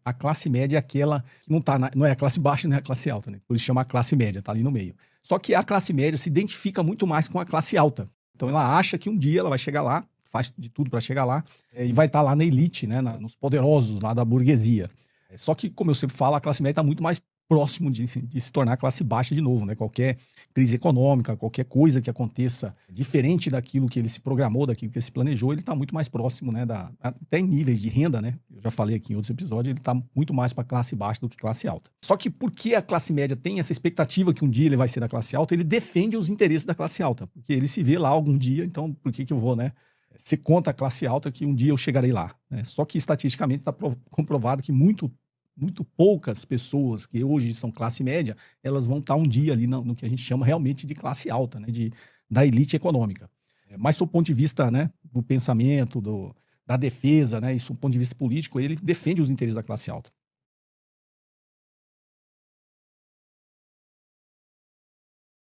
A classe média é aquela que não é a classe baixa, nem a classe alta, né? Por isso chama classe média, tá ali no meio. Só que a classe média se identifica muito mais com a classe alta. Então ela acha que um dia ela vai chegar lá, faz de tudo para chegar lá, e vai estar lá na elite, né, nos poderosos lá da burguesia. Só que, como eu sempre falo, a classe média está muito mais próximo de se tornar classe baixa de novo, né? Qualquer crise econômica, qualquer coisa que aconteça diferente daquilo que ele se programou, daquilo que ele se planejou, ele está muito mais próximo, né, até em níveis de renda, né? Eu já falei aqui em outros episódios, ele está muito mais para classe baixa do que classe alta. Só que porque a classe média tem essa expectativa que um dia ele vai ser da classe alta, ele defende os interesses da classe alta, porque ele se vê lá algum dia, então por que eu vou, né? Ser contra a classe alta que um dia eu chegarei lá, né? Só que estatisticamente está comprovado que muito poucas pessoas que hoje são classe média, elas vão estar um dia ali no que a gente chama realmente de classe alta, né, da elite econômica. Mas do ponto de vista, né, do pensamento, da defesa, né, isso do ponto de vista político, ele defende os interesses da classe alta.